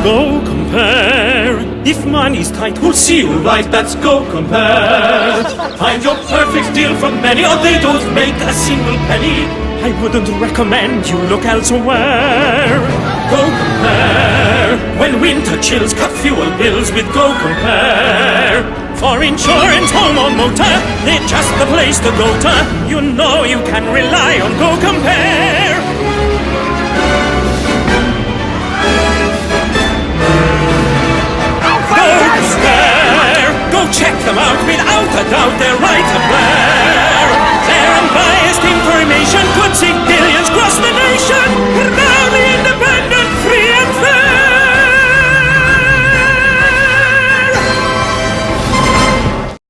Gocompare. If money's tight, we'll see you right. That's Gocompare. Find your perfect deal from many, or they don't make a single penny. I wouldn't recommend you look elsewhere. Gocompare. When winter chills, cut fuel bills with Gocompare. For insurance, home or motor, they're just the place to go to. You know you can rely on Gocompare. Go check them out, without a doubt, they're